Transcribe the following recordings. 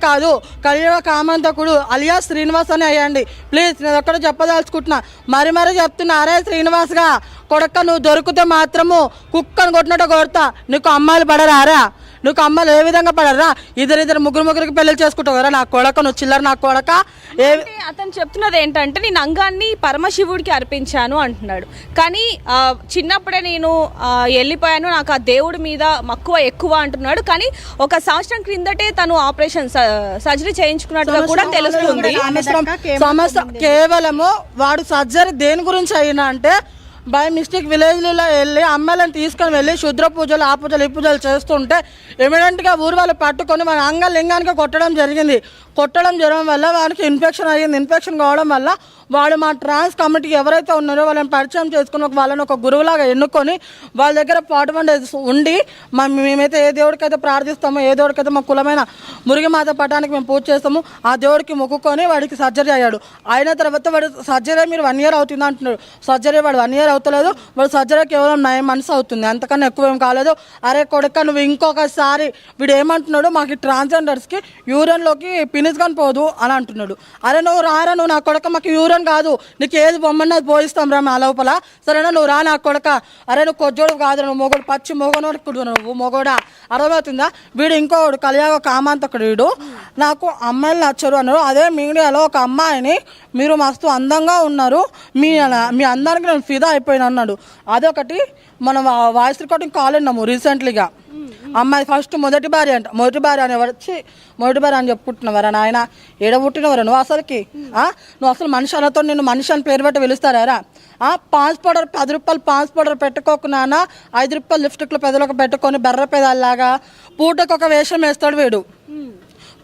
కాదు కలియుగ కామంతకుడు అలియా శ్రీనివాస్ అని అయ్యండి. ప్లీజ్ నేను ఒక్కడ చెప్పదలుచుకుంటున్నా, మరీ చెప్తున్నా. అరే శ్రీనివాస్గా కొడక్క, నువ్వు దొరికితే మాత్రము కుక్కను కొట్టినట్టు కొడతా. నీకు అమ్మాయిలు పడరారా? నీకు అమ్మాయిలు ఏ విధంగా పడరా? ఇద్దరు ముగ్గురికి పెళ్లి చేసుకుంటావు కదా నా కొడక, నువ్వు చిల్లర నా కొడక. అతను చెప్తున్నది ఏంటంటే నేను అంగాన్ని పరమశివుడికి అర్పించాను అంటున్నాడు. కానీ చిన్నప్పుడే నేను వెళ్ళిపోయాను, నాకు ఆ దేవుడి మీద మక్కువ ఎక్కువ అంటున్నాడు. కానీ ఒక సంవత్సరం క్రిందటే తను ఆపరేషన్ సర్జరీ చేయించుకున్నట్టుగా కూడా తెలుస్తుంది. సమస్య కేవలము వాడు సర్జరీ దేని గురించి అయినా అంటే బై మిస్టేక్ విలేజ్లలో వెళ్ళి అమ్మాయిలను తీసుకొని వెళ్ళి శుద్ర పూజలు ఆ పూజలు ఈ పూజలు చేస్తుంటే ఎమిడెంట్గా ఊరు వాళ్ళు పట్టుకొని మన అంగలింగానికి కొట్టడం జరిగింది. కొట్టడం జరగడం వల్ల వాడికి ఇన్ఫెక్షన్ అయ్యింది. ఇన్ఫెక్షన్ కావడం వల్ల వాడు మా ట్రాన్స్ కమిటీకి ఎవరైతే ఉన్నారో వాళ్ళని పరిచయం చేసుకుని వాళ్ళని ఒక గురువులాగా ఎన్నుకొని వాళ్ళ దగ్గర 41 days ఉండి మేమైతే ఏ దేవుడికైతే ప్రార్థిస్తామో, ఏ దేవుడికైతే మా కులమైన మురిగిమాత పటానికి మేము పూజ చేస్తామో ఆ దేవుడికి మొక్కుకొని వాడికి సర్జరీ అయ్యాడు. అయిన తర్వాత వాడు సర్జరీ మీరు 1 year అవుతుంది అంటున్నాడు. సర్జరీ వాడు 1 year అవుతలేదు, వాడు సర్జరీ కేవలం 9 months అవుతుంది, అంతకన్నా ఎక్కువ ఏం కాలేదు. అరే కొడుక, నువ్వు ఇంకొకసారి వీడు ఏమంటున్నాడు, మాకు ట్రాన్స్జెండర్స్కి యూరిన్లోకి పినిస్గాని పోదు అని అంటున్నాడు. అరే నువ్వు రారా, నువ్వు నా కొడుక, మాకు యూరిన్ కాదు, నీకు ఏది బొమ్మని అది పోయిస్తాం రా మా లోపల, సరేనా? నువ్వు రా నా కొడక. అరే నువ్వు కొజ్జోడు కాదు, నువ్వు మొగోడు, పచ్చి మొగను, నువ్వు మొగోడా, అర్థమవుతుందా? వీడు ఇంకోడు కలియాగ కామాంతకుడు, వీడు నాకు అమ్మాయిలు నచ్చరు అన్నారు. అదే మీడియాలో ఒక అమ్మాయిని మీరు మస్తు అందంగా ఉన్నారు, మీ అందానికి నేను ఫిదా అయిపోయినా అన్నాడు. అదొకటి. మనం వాయిస్ రికార్డింగ్ కాల్ విన్నాము రీసెంట్లీగా. అమ్మాయి ఫస్ట్ మొదటి భార్య అంట. మొదటి భార్య అని చెప్పుకుంటున్నవారా నాయన? ఎడబుట్టినవరా నువ్వు అసలుకి? నువ్వు అసలు మనిషి అనతో నేను మనిషి అని పేరు పెట్టి పిలుస్తారా? పాన్స్ పౌడర్ 10 రూపాయలు పాన్స్ పౌడర్ పెట్టుకోకున్నా 5 రూపాయలు లిప్స్టిక్లు పెదలకు పెట్టుకొని బెర్ర పెదాల్లాగా పూటకు ఒక వేషం వేస్తాడు వీడు.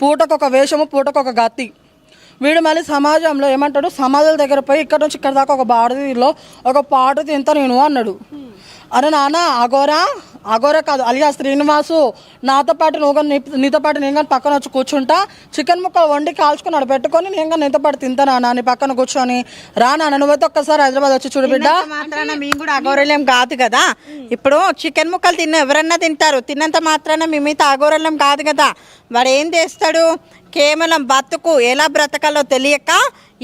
పూటకు ఒక వేషము, పూటకు ఒక గతి. వీడు మళ్ళీ సమాజంలో ఏమంటాడు, సమాజాల దగ్గర పోయి ఇక్కడ నుంచి ఇక్కడ దాకా ఒక బాడీలో ఒక పాట తింటా నేను అన్నాడు. అరే నాన్న, అగోరా కాదు అలియా శ్రీనివాసు, నాతో పాటు నీతో పాటు నేను కానీ పక్కన వచ్చి కూర్చుంటా, చికెన్ ముక్కలు వండి కాల్చుకున్నాడు పెట్టుకొని నేను కానీ నీతో పాటు తింటా నాన్న, నీ పక్కన కూర్చొని రా నాన్న. నువ్వైతే ఒక్కసారి హైదరాబాద్ వచ్చి చూడు బిడ్డ. మాత్రాన మేము కూడా అగోరలేం కాదు కదా. ఇప్పుడు చికెన్ ముక్కలు ఎవరన్నా తింటారు, తిన్నంత మాత్రాన మేమైతే అగోరలేం కాదు కదా. వాడు ఏం చేస్తాడు, కేవలం బతుకు ఎలా బ్రతకాలో తెలియక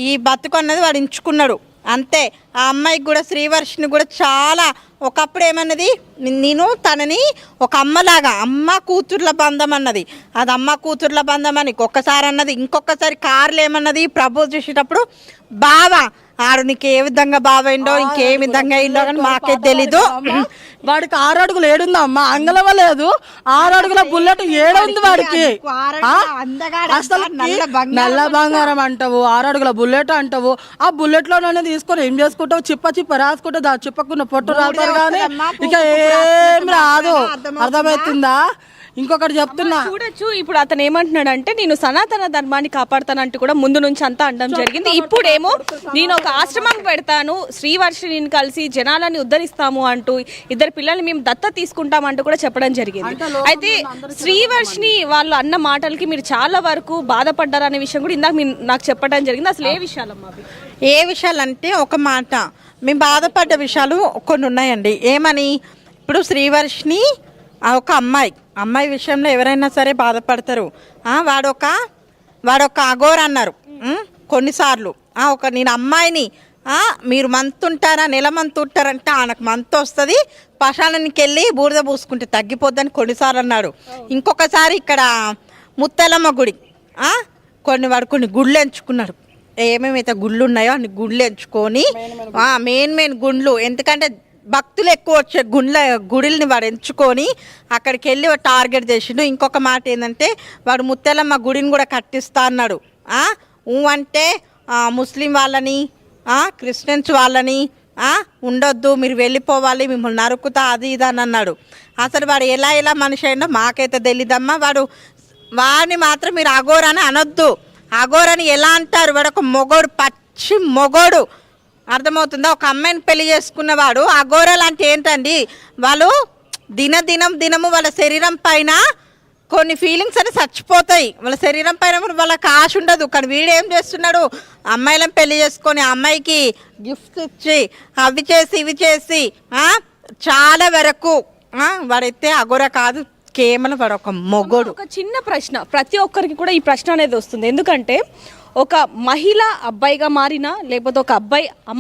ఈ బతుకు అన్నది వాడు ఎంచుకున్నాడు అంతే. ఆ అమ్మాయికి కూడా, శ్రీవర్షిని కూడా చాలా ఒకప్పుడు ఏమన్నది, నేను తనని ఒక అమ్మలాగా, అమ్మ కూతుర్ల బంధం అన్నది. అది అమ్మ కూతుర్ల బంధం అని ఒక్కసారి అన్నది. ఇంకొకసారి కార్లు ఏమన్నది, ప్రపోజ్ చేసేటప్పుడు బావా ఆడు నీకు ఏ విధంగా బావైండో ఇంకే విధంగా అయిందో కానీ మాకే తెలీదు. వాడికి 6 అడుగులు ఏడుందమ్మా, అంగలవలేదు. 6 అడుగుల బుల్లెట్ ఏడుంది వాడికి. అసలు నల్ల బంగారం అంటావు, 6 అడుగుల బుల్లెట్ అంటావు. ఆ బుల్లెట్ లోనే తీసుకొని ఏం చేసుకుంటావు, చిప్ప రాసుకుంటే చిప్పకున్న పొట్టు రాతారు కానీ ఇక ఏం రాదు. అర్థమవుతుందా? ఇంకొకటి చెప్తున్నా చూడొచ్చు. ఇప్పుడు అతను ఏమంటున్నాడంటే నేను సనాతన ధర్మాన్ని కాపాడుతానంటూ కూడా ముందు నుంచి అంతా అనడం జరిగింది. ఇప్పుడేమో నేను ఒక ఆశ్రమం పెడతాను, శ్రీవర్షిని కలిసి జనాలని ఉద్ధరిస్తాము అంటూ, 2 పిల్లల్ని మేము దత్త తీసుకుంటామంటూ కూడా చెప్పడం జరిగింది. అయితే శ్రీవర్షిని వాళ్ళు అన్న మాటలకి మీరు చాలా వరకు బాధపడ్డారనే విషయం కూడా ఇందాక నాకు చెప్పడం జరిగింది. అసలు ఏ విషయాలమ్మా? ఏ విషయాలంటే ఒక మాట, మేము బాధపడ్డ విషయాలు కొన్ని ఉన్నాయండి. ఏమని, ఇప్పుడు శ్రీవర్షిని ఒక అమ్మాయి విషయంలో ఎవరైనా సరే బాధపడతారు. వాడొక అఘోర అన్నారు కొన్నిసార్లు. నేను అమ్మాయిని మీరు మంత్ ఉంటారా, నెల మంత్ ఉంటారంటే ఆయనకు మంత్ వస్తుంది, పశానానికి వెళ్ళి బూడిద పూసుకుంటే తగ్గిపోద్దని కొన్నిసార్లు అన్నాడు. ఇంకొకసారి ఇక్కడ ముత్తెలమ్మ గుడి వాడు కొన్ని గుళ్ళు ఎంచుకున్నాడు. ఏమేమైతే గుళ్ళు ఉన్నాయో అన్ని గుళ్ళు ఎంచుకొని మెయిన్ గుండ్లు, ఎందుకంటే భక్తులు ఎక్కువ వచ్చే గుడిని వాడు ఎంచుకొని అక్కడికి వెళ్ళి వాడు టార్గెట్ చేసిండు. ఇంకొక మాట ఏంటంటే వాడు ముత్తెలమ్మ గుడిని కూడా కట్టిస్తా అన్నాడు. అంటే ముస్లిం వాళ్ళని, క్రిస్టియన్స్ వాళ్ళని ఉండొద్దు, మీరు వెళ్ళిపోవాలి, మిమ్మల్ని నరుకుతా అది ఇది అని అన్నాడు. అసలు వాడు ఎలా మనిషి అయిందో మాకైతే తెలీదమ్మా. వాడిని మాత్రం మీరు అఘోరని అనొద్దు. అఘోరని ఎలా అంటారు, వాడు ఒక మొగోడు, పచ్చి మొగోడు, అర్థమవుతుందా? ఒక అమ్మాయిని పెళ్లి చేసుకున్నవాడు అఘోరాలు అంటే ఏంటండి, వాళ్ళు దినము వాళ్ళ శరీరం పైన కొన్ని ఫీలింగ్స్ అని చచ్చిపోతాయి. వాళ్ళ శరీరం పైన వాళ్ళకి ఆశ ఉండదు. కానీ వీడేం చేస్తున్నాడు, అమ్మాయిలను పెళ్లి చేసుకొని అమ్మాయికి గిఫ్ట్స్ ఇచ్చి అవి చేసి ఇవి చేసి చాలా వరకు వాడైతే అఘోర కాదు, కేవలం వాడు ఒక మొగోడు. ఒక చిన్న ప్రశ్న, ప్రతి ఒక్కరికి కూడా ఈ ప్రశ్న అనేది వస్తుంది. ఎందుకంటే ఒక మహిళ అబ్బాయిగా మారినా లేకపోతే ఒక అబ్బాయి